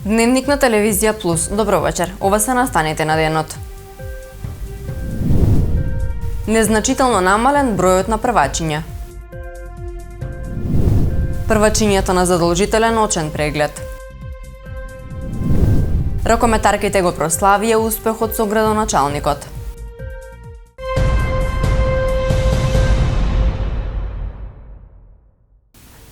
Дневник на телевизија Плюс. Добро вечер. Ова се настаните на денот. Незначително намален бројот на првачиња. Првачињата на задолжителен очен преглед. Ракометарките го прославија успехот со градоначалникот.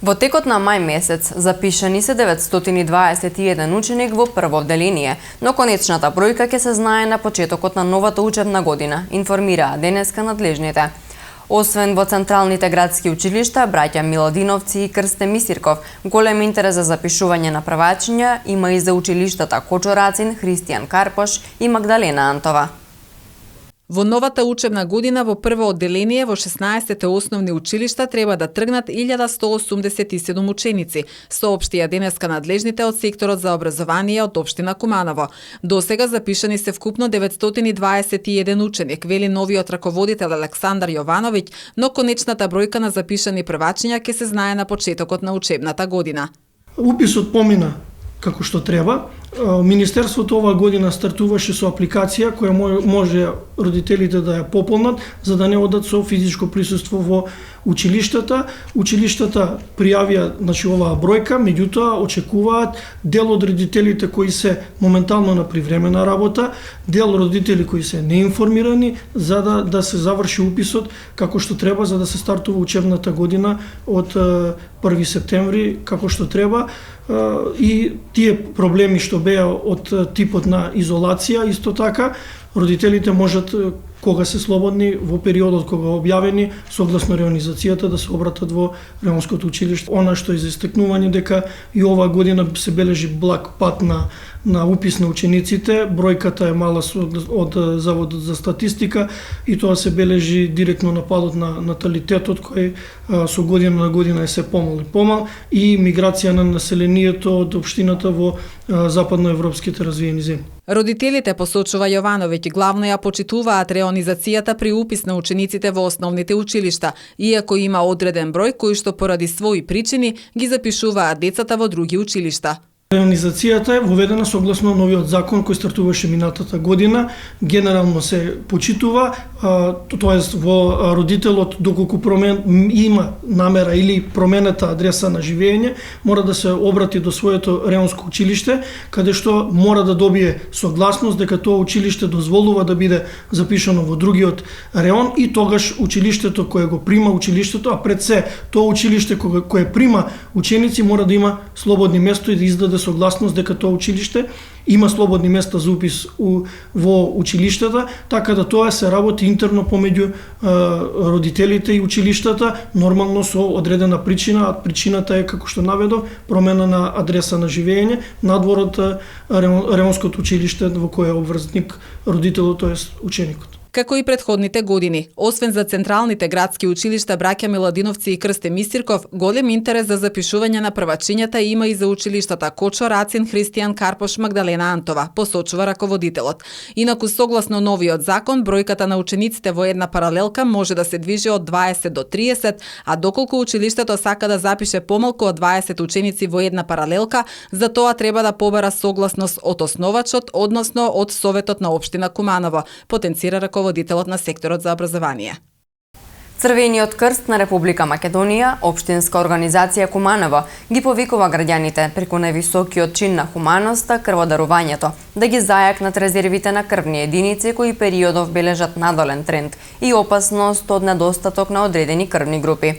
Во текот на мај месец запишани се 921 ученик во прво одделение, но конечната бројка ќе се знае на почетокот на новата учебна година, информираа денеска надлежните. Освен во централните градски училишта, браќа Миладиновци и Крсте Мисирков, голем интерес за запишување на првачиња има и за училиштата Кочо Рацин, Христијан Карпош и Магдалена Антова. Во новата учебна година во прво одделение во 16 основни училишта треба да тргнат 1187 ученици, соопштија денеска надлежните од секторот за образование од општина Куманово. Досега запишани се вкупно 921 ученик, вели новиот раководител Александар Јовановиќ, но конечната бројка на запишани првачиња ќе се знае на почетокот на учебната година. Уписот помина како што треба. Министерството оваа година стартуваше со апликација која може родителите да ја пополнат за да не одат со физичко присуство во училиштата. Училиштата пријавија оваа бројка, меѓутоа очекуваат дел од родителите кои се моментално на привремена работа, дел родители кои се неинформирани за да се заврши уписот како што треба за да се стартува учебната година од 1 септември како што треба. И тие проблеми што беа од типот на изолација, исто така, родителите можат кога се слободни во периодот кога објавени согласно реонизацијата да се обратат во реонското училиште. Она што е за истекнување дека и оваа година се бележи благ пат на упис на учениците, бројката е мала од Заводот за статистика и тоа се бележи директно на падот на наталитетот кој со година на година е се помал и помал и миграција на населението од општината во западноевропските развиени земји. Родителите, посочува Јовановиќ, главно ја почитуваат реонизацијата при упис на учениците во основните училишта, иако има одреден број кои што поради своји причини ги запишуваат децата во други училишта. Реонизацијата е воведена согласно новиот закон кој стартуваше минатата година. Генерално се почитува, тоест во родителот доколку има намера или променета адреса на живење, мора да се обрати до своето реонско училиште, каде што мора да добие согласност дека тоа училиште дозволува да биде запишано во другиот реон и тогаш училиштето кое го прима училиштето, а пред се тоа училиште кое прима ученици мора да има слободни место и да издаде согласност дека тоа училиште има слободни места за упис во училиштата, така да тоа се работи интерно помеѓу родителите и училиштата, нормално со одредена причина, а причината е, како што наведов, промена на адреса на живење надвор од реонското училиште во кое е обврзник родителот, тоест ученикот. Како и претходните години, освен за централните градски училишта браќа Миладиновци и Крсте Мисирков, голем интерес за запишување на првачињата има и за училиштата Кочо Рацин, Христијан Карпош, Магдалена Антова, посочува раководителот. Инаку согласно новиот закон, бројката на учениците во една паралелка може да се движи од 20 до 30, а доколку училиштето сака да запише помалку од 20 ученици во една паралелка, за тоа треба да побара согласност од основачот, односно од Советот на општина Куманово, потенцира раководителот на секторот за образование. Црвениот крст на Република Македонија, општинска организација Куманово, ги повикува граѓаните преку највисокиот чин на хуманоста, крводарувањето, да ги зајакнат резервите на крвни единици кои периодов бележат надолен тренд и опасност од недостаток на одредени крвни групи.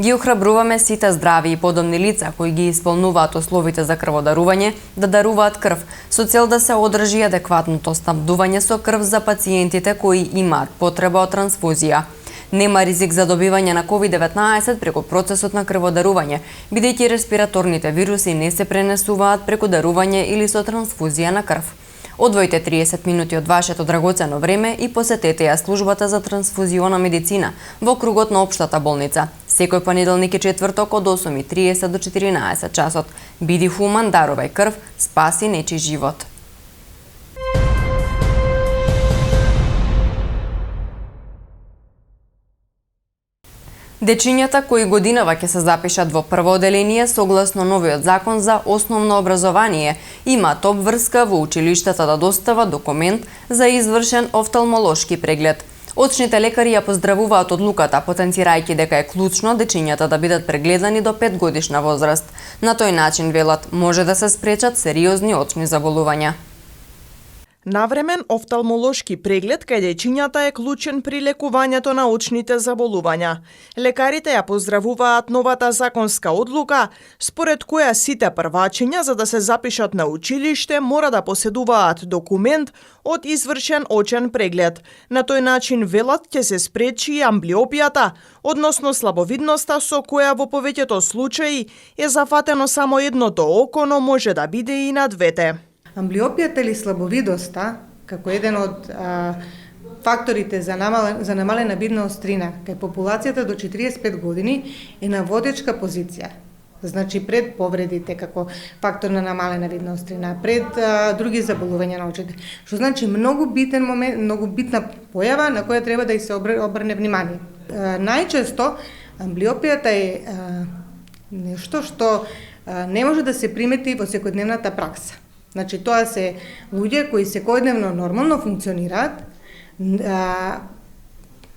Ги охрабруваме сите здрави и подобни лица кои ги исполнуваат условите за крводарување да даруваат крв со цел да се одржи адекватното снабдување со крв за пациентите кои имаат потреба од трансфузија. Нема ризик за добивање на COVID-19 преку процесот на крводарување, бидејќи респираторните вируси не се пренесуваат преку дарување или со трансфузија на крв. Одвојте 30 минути од вашето драгоцено време и посетете ја службата за трансфузиона медицина во кругот на општата болница. Секој понеделник и четврток од 8:30 до 14 часот. Биди хуман, дарувај крв, спаси нечи живот. Дечињата кои годинава ќе се запишат во прво оделение согласно новиот закон за основно образование имаат обврска во училиштата да достават документ за извршен офталмолошки преглед. Очните лекари ја поздравуваат одлуката, потенцирајќи дека е клучно дечињата да бидат прегледани до 5 годишна возраст. На тој начин, велат, може да се спречат сериозни очни заболувања. Навремен офталмолошки преглед кај дечињата е клучен при лекувањето на очните заболувања. Лекарите ја поздравуваат новата законска одлука, според која сите првачиња за да се запишат на училиште мора да поседуваат документ од извршен очен преглед. На тој начин, велат, ќе се спречи амблиопијата, односно слабовидноста со која во повеќето случаи е зафатено само едното око, но може да биде и на двете. Амблиопијата или слабовидоста, како еден од факторите за намалена видна острина кај популацијата до 45 години е на водечка позиција. Значи пред повредите како фактор на намалена видна острина, пред други заболувања на очите. Што значи многу битен момент, многу битна појава на која треба да и се обрне внимание. Најчесто амблиопијата е нешто што не може да се примети во секојдневната пракса. Значи, тоа се луѓе кои секојдневно нормално функционираат,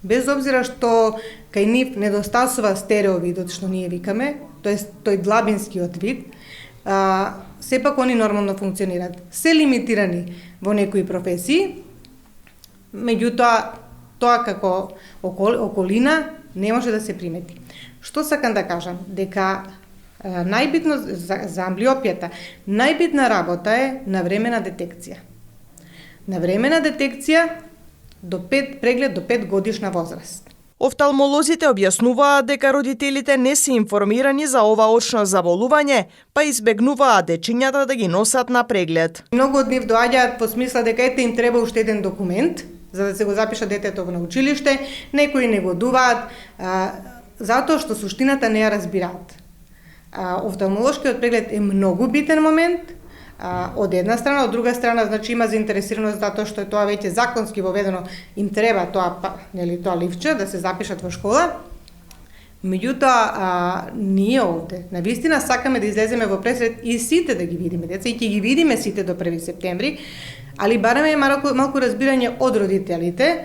без обзира што кај нив недостасува стереовидот, што ние викаме, тој длабинскиот вид, сепак они нормално функционираат. Се лимитирани во некои професии, меѓутоа, тоа како околина не може да се примети. Што сакам да кажам? Дека најбитно за амблиопијата, најбитна работа е навремена детекција. Навремена детекција преглед до 5 годишна возраст. Офталмолозите објаснуваат дека родителите не се информирани за ова очно заболување, па избегнуваат дечињата да ги носат на преглед. Многу од нив доаѓаат по смисла дека ете им треба уште еден документ за да се го запишат детето на училиште, некои не го дуваат затоа што суштината не ја разбираат. Офталмолошкиот преглед е многу битен момент, од една страна, од друга страна, значи има заинтересираност затоа што е тоа веќе законски воведено, им треба тоа ливче да се запишат во школа. Меѓутоа, ние овде, навистина сакаме да излеземе во пресред и сите да ги видиме деца, и ќе ги видиме сите до 1 септември, али бараме малку разбирање од родителите,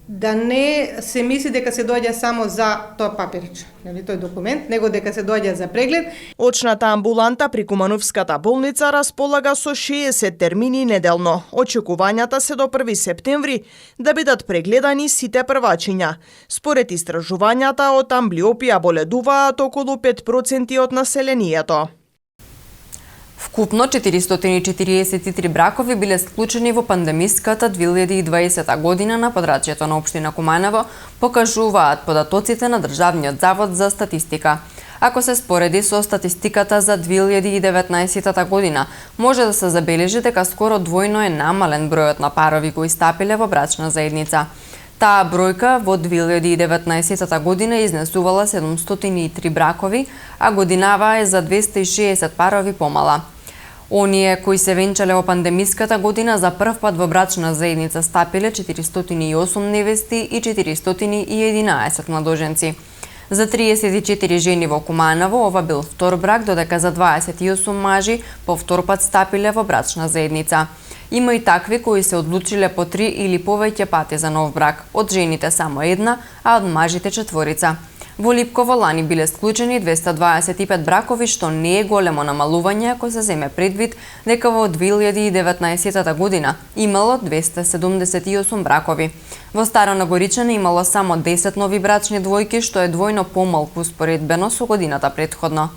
да не се мисли дека се доаѓа само за тоа папирче, тој документ, него дека се доаѓа за преглед. Очната амбуланта при Кумановската болница располага со 60 термини неделно. Очекувањата се до 1 септември да бидат прегледани сите првачиња. Според истражувањата, од амблиопија боледуваат околу 5% од населението. Вкупно 443 бракови биле склучени во пандемиската 2020 година на подрачјето на општина Куманово, покажуваат податоците на Државниот завод за статистика. Ако се спореди со статистиката за 2019 година, може да се забележи дека скоро двојно е намален бројот на парови кои стапиле во брачна заедница. Таа бројка во 2019 година изнесувала 703 бракови, а годинава е за 260 парови помала. Оние кои се венчале во пандемиската година за прв пат во брачна заедница стапиле 408 невести и 411 младоженци. За 34 жени во Куманово ова бил втор брак, додека за 28 мажи повтор пат стапиле во брачна заедница. Има и такви кои се одлучиле по 3 или повеќе пати за нов брак, од жените само една, а од мажите 4. Во Липково лани биле склучени 225 бракови, што не е големо намалување ако се земе предвид дека во 2019 година имало 278 бракови. Во Старо Нагоричане имало само 10 нови брачни двојки, што е двојно помалку споредбено со годината претходно.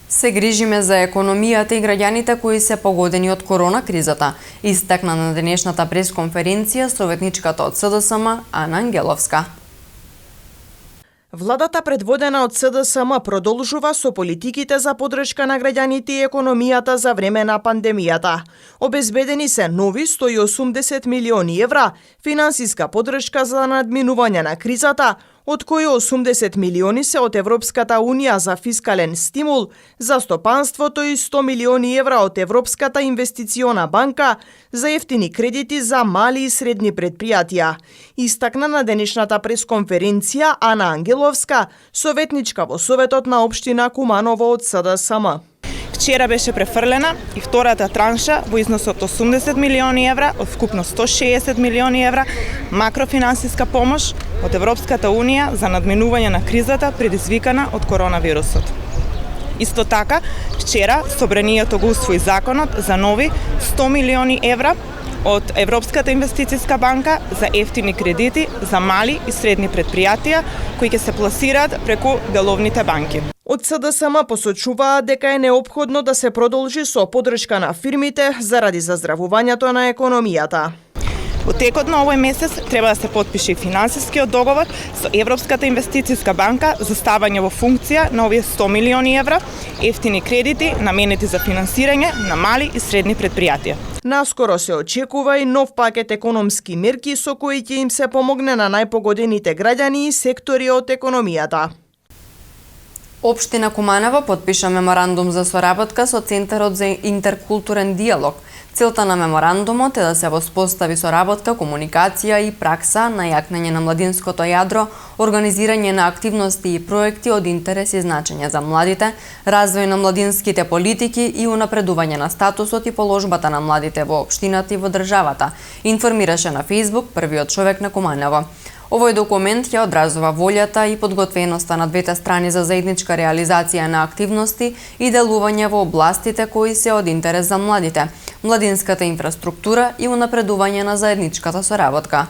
Се грижиме за економијата и граѓаните кои се погодени од корона кризата, истакна на денешната пресконференција советничката од СДСМ Ана Ангеловска. Владата предводена од СДСМ продолжува со политиките за поддршка на граѓаните и економијата за време на пандемијата. Обезбедени се нови 180 милиони евра финансиска поддршка за надминување на кризата, од кои 80 милиони се од Европската Унија за фискален стимул за стопанството и 100 милиони евра од Европската инвестициона банка за ефтини кредити за мали и средни предпријатија. Истакна на денешната пресконференција Ана Ангеловска, советничка во Советот на општина Куманово од СДСМ. Вчера беше префрлена и втората транша во износ од 80 милиони евра, од вкупно 160 милиони евра макрофинансиска помош од Европската Унија за надминување на кризата предизвикана од коронавирусот. Исто така, вчера Собранието го усвои законот за нови 100 милиони евра од Европската инвестициска банка за ефтини кредити за мали и средни предпријатија кои ќе се пласираат преку деловните банки. Од СДСМ посочуваа дека е неопходно да се продолжи со поддршка на фирмите заради заздравувањето на економијата. Во текот на овој месец треба да се потпише и финансискиот договор со Европската инвестициска банка за ставање во функција на овие 100 милиони евра ефтини кредити наменети за финансирање на мали и средни предпријатија. Наскоро се очекува и нов пакет економски мерки со кои ќе им се помогне на најпогодените граѓани и сектори од економијата. Општина Куманово потпиша меморандум за соработка со Центарот за интеркултурен диалог. Целта на меморандумот е да се воспостави соработка, комуникација и пракса на јакнење на младинското јадро, организирање на активности и проекти од интерес и значење за младите, развој на младинските политики и унапредување на статусот и положбата на младите во општината и во државата, информираше на Facebook првиот човек на Куманово. Овој документ ја одразува волјата и подготвеноста на двете страни за заедничка реализација на активности и делување во областите кои се од интерес за младите, младинската инфраструктура и унапредување на заедничката соработка.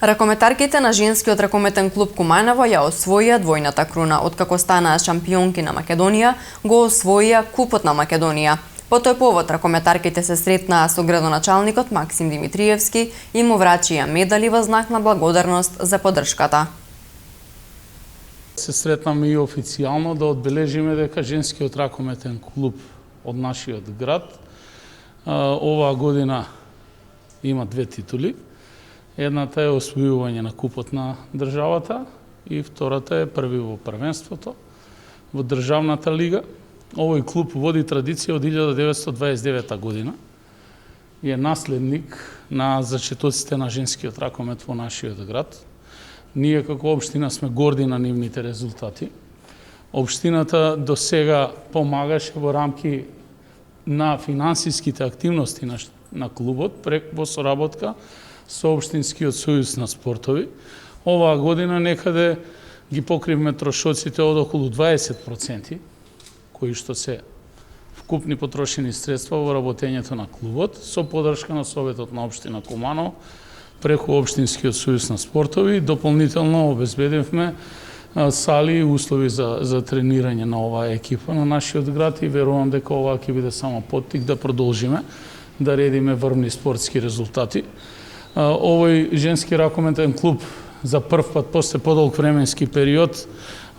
Ракометарките на женскиот ракометен клуб Куманово ја освоија двојната круна, откако станаа шампионки на Македонија, го освоија Купот на Македонија. По тој повод ракометарките се сретнаа со градоначалникот Максим Димитриевски и му врачија медали во знак на благодарност за поддршката. Се сретнаме и официјално да одбележиме дека женскиот ракометен клуб од нашиот град оваа година има две титули. Едната е освојување на Купот на државата и втората е први во првенството во државната лига. Овој клуб води традиција од 1929 година и е наследник на зачетоците на женскиот ракомет во нашиот град. Ние како општина сме горди на нивните резултати. Општината до сега помагаше во рамки на финансиските активности на клубот во соработка со Општинскиот сојуз на спортови. Оваа година некаде ги покривме трошоците од околу 20%, кои што се вкупни потрошени средства во работењето на клубот, со поддршка на Советот на општина Куманово, преку Општинскиот сојуз на спортови. Дополнително обезбедивме сали и услови за тренирање на оваа екипа на нашиот град и верувам дека ова ќе биде само поттик да продолжиме да редиме врвни спортски резултати. Овој женски ракометен клуб за прв пат после подолг временски период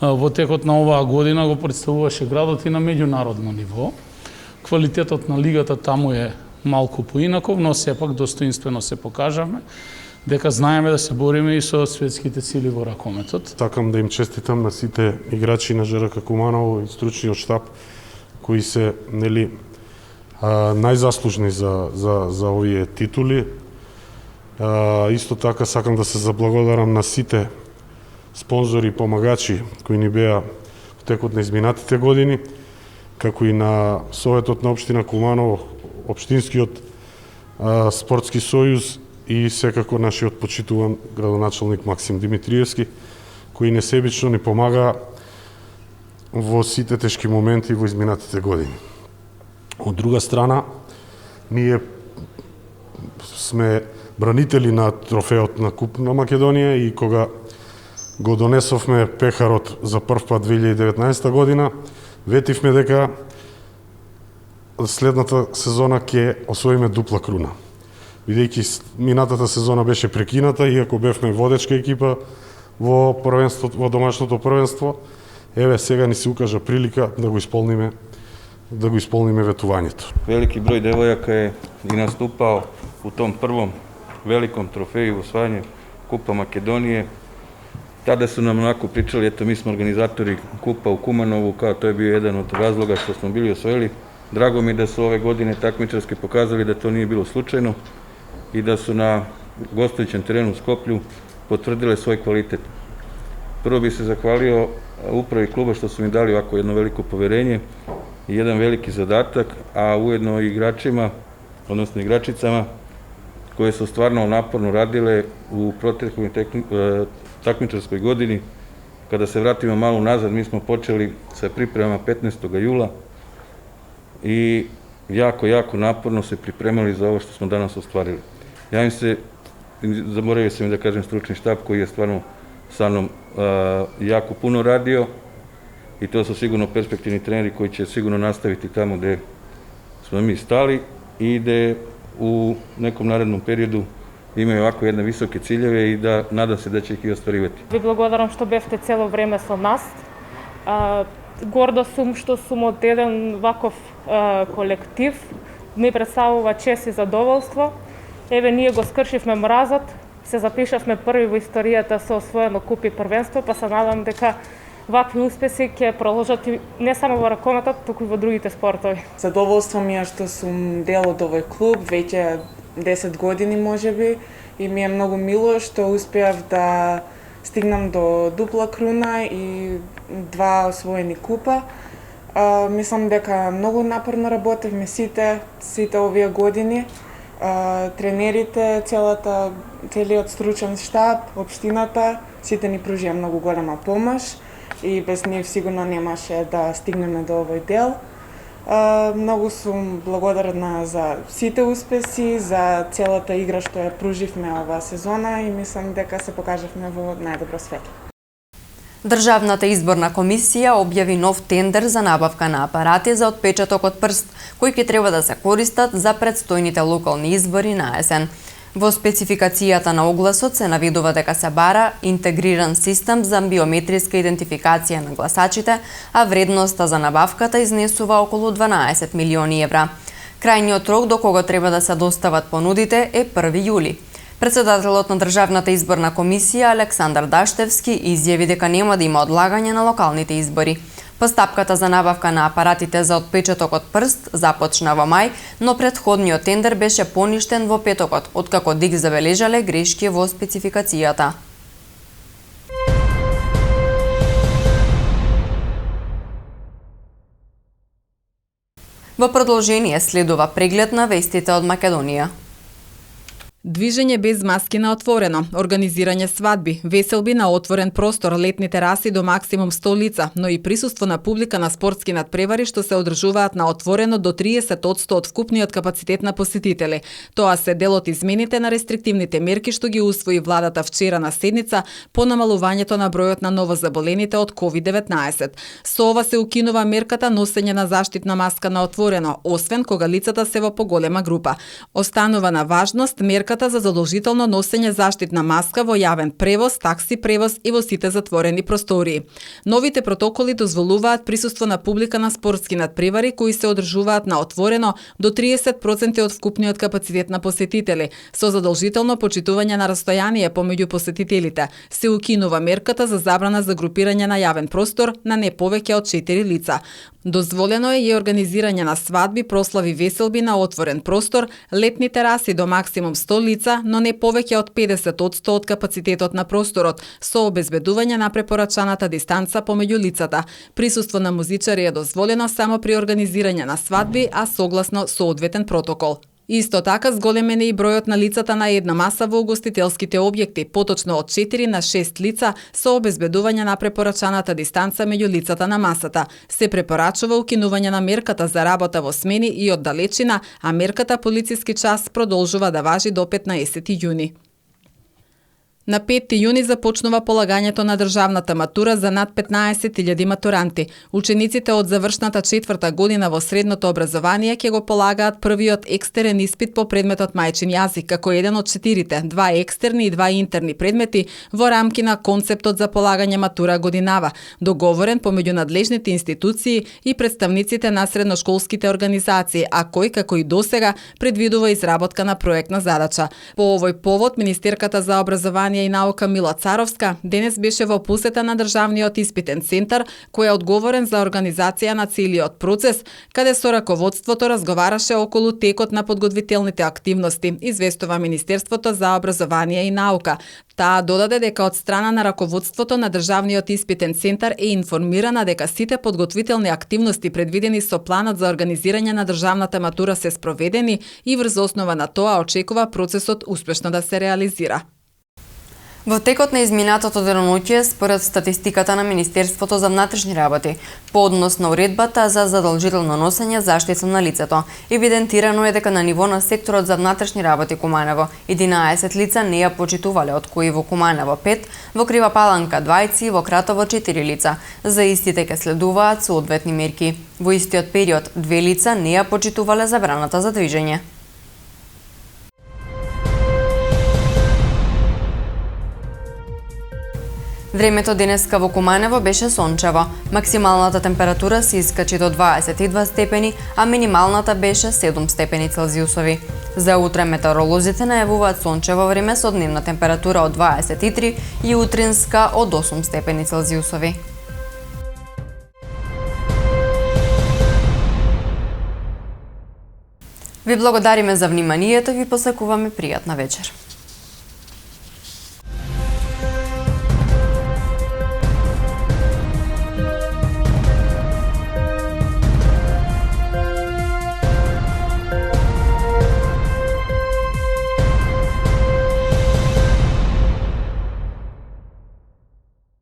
во текот на оваа година го представуваше градот и на меѓународно ниво. Квалитетот на лигата таму е малку поинаков, но сепак достоинствено се покажавме дека знаеме да се бориме и со светските сили во ракометот. Сакам да им честитам на сите играчи на ЖРК Куманово и стручниот штаб кои се најзаслужни за овие титули. Исто така сакам да се заблагодарам на сите спонзори и помагачи кои ни беа во текот на изминатите години, како и на Советот на општина Куманово, Општинскиот спортски сојуз и секако нашиот почитуван градоначалник Максим Димитриевски, кои несебично ни помага во сите тешки моменти во изминатите години. Од друга страна, ние сме бранители на трофеот на Куп на Македонија и кога го донесовме пехарот за прв пат 2019 година, ветивме дека следната сезона ќе освоиме дупла круна. Бидејќи минатата сезона беше прекината, иако бевме водечка екипа во првенството, во домашното првенство, еве сега ни се укажа прилика да го исполниме да го исполниме ветувањето. Veliki broj devojaka je i nastupao u tom prvom velikom trofeju osvajanja Kupa Makedonije. Tada su nam onako pričali, eto mi smo organizatori Kupa u Kumanovu, kao to je bio jedan od razloga što smo bili osvojili. Drago mi da su ove godine takmičarski pokazali da to nije bilo slučajno i da su na gostujućem terenu u Skoplju potvrdile svoj kvalitet. Prvo bih se zahvalio upravi kluba što su mi dali ovako jedno veliko poverenje i jedan veliki zadatak, a ujedno i igračima, odnosno igračicama, koje su stvarno naporno radile u protekloj takmičarskoj godini. Kada se vratimo malo nazad, mi smo počeli sa pripremama 15. jula i jako naporno se pripremali za ovo što smo danas ostvarili. Ja im se, zaboravio sam da kažem stručni štab koji je stvarno sa mnom jako puno radio i to su sigurno perspektivni treneri koji će sigurno nastaviti tamo gde smo mi stali i gde u nekom narednom periodu imaju ovako jedne visoke ciljeve i da nadam se da će ih i ostvarivati. Ви благодарам што бевте цело време со нас. Горда сум што сум од еден ваков колектив. Ми представува чест и задоволство. Еве, ние го скршивме мразот, се запишавме први во историјата со освоено куп и првенство, па се надам дека вакви успеси ќе продолжат не само во ракометот, туку и во другите спортови. Задоволство ми е што сум дел од овој клуб, веќе 10 години можеби, и ми е многу мило што успеав да стигнам до дупла круна и 2 освоени купа. Мислам дека многу напорно работевме сите овие години. Тренерите, целиот стручен штаб, општината, сите ни пружија многу голема помош и без нив сигурно немаше да стигнеме до овој дел. Многу сум благодарна за сите успеси, за целата игра што ја пруживме оваа сезона и мислам дека се покажавме во најдобро светло. Државната изборна комисија објави нов тендер за набавка на апарати за отпечаток од прст, кои ќе треба да се користат за предстојните локални избори на есен. Во спецификацијата на огласот се наведува дека се бара интегриран систем за биометриска идентификација на гласачите, а вредноста за набавката изнесува околу 12 милиони евра. Крајниот рок до кога треба да се достават понудите е 1 јули. Председателот на Државната изборна комисија Александар Даштевски изјави дека нема да има одлагање на локалните избори. Постапката за набавка на апаратите за отпечаток од прст започна во мај, но претходниот тендер беше поништен во петокот, откако ДИК забележале грешки во спецификацијата. Во продолжение следува преглед на вестите од Македонија. Движење без маски на отворено, организирање свадби, веселби на отворен простор, летни тераси до максимум 100 лица, но и присуство на публика на спортски надпревари што се одржуваат на отворено до 30% од вкупниот капацитет на посетители. Тоа се дел од измените на рестриктивните мерки што ги усвои владата вчера на седница по намалувањето на бројот на новозаболените од COVID-19. Со ова се укинува мерката носење на заштитна маска на отворено, освен кога лицата се во поголема група. Останува на важност мерката за задолжително носење заштитна маска во јавен превоз, такси превоз и во сите затворени простории. Новите протоколи дозволуваат присуство на публика на спортски надпревари кои се одржуваат на отворено до 30% од вкупниот капацитет на посетители, со задолжително почитување на растојание помеѓу посетителите. Се укинува мерката за забрана за групирање на јавен простор на не повеќе од 4 лица. Дозволено е и организирање на свадби, прослави, веселби на отворен простор, летни тераси до максимум 100 лица, но не повеќе од 50% од капацитетот на просторот, со обезбедување на препорачаната дистанца помеѓу лицата. Присуство на музичари е дозволено само при организирање на свадби, а согласно соодветен протокол. Исто така зголемен е и бројот на лицата на една маса во угостителските објекти, поточно од 4 на 6 лица со обезбедување на препорачаната дистанца меѓу лицата на масата. Се препорачува укинување на мерката за работа во смени и од далечина, а мерката полициски час продолжува да важи до 15 јуни. На 5 јуни започнува полагањето на државната матура за над 15.000 матуранти. Учениците од завршната 4-та година во средното образование ќе го полагаат првиот екстерен испит по предметот мајчин јазик, како еден од 4-те, 2 екстерни и 2 интерни предмети во рамки на концептот за полагање матура годинава, договорен помеѓу надлежните институции и представниците на средношколските организации, а кој, како и досега, предвидува изработка на проектна задача. По овој повод, министерката за образование и наука Мила Царовска денес беше во посета на Државниот испитен центар, кој е одговорен за организација на целиот процес, каде со раководството разговараше околу текот на подготвителните активности, известува Министерството за образование и наука. Таа додаде дека од страна на раководството на Државниот испитен центар е информирана дека сите подготвителни активности предвидени со планот за организирање на државната матура се спроведени и врз основа на тоа очекува процесот успешно да се реализира. Во текот на изминатото деноноќе, според статистиката на Министерството за внатрешни работи, по однос на уредбата за задолжително носење заштита на лицето, евидентирано е дека на ниво на секторот за внатрешни работи Куманово 11 лица не ја почитувале, од кои во Куманово 5, во Крива Паланка 20 и во Кратово 4 лица. За истите ќе следуваат соодветни мерки. Во истиот период 2 лица не ја почитувале забраната за движење. Времето денеска во Куманово беше сончево. Максималната температура се искачи до 22 степени, а минималната беше 7 степени Целзиусови. За утре метеоролозите најавуваат сончево време со дневна температура од 23 и утринска од 8 степени Целзиусови. Ви благодариме за вниманието и ви посакуваме пријатна вечер.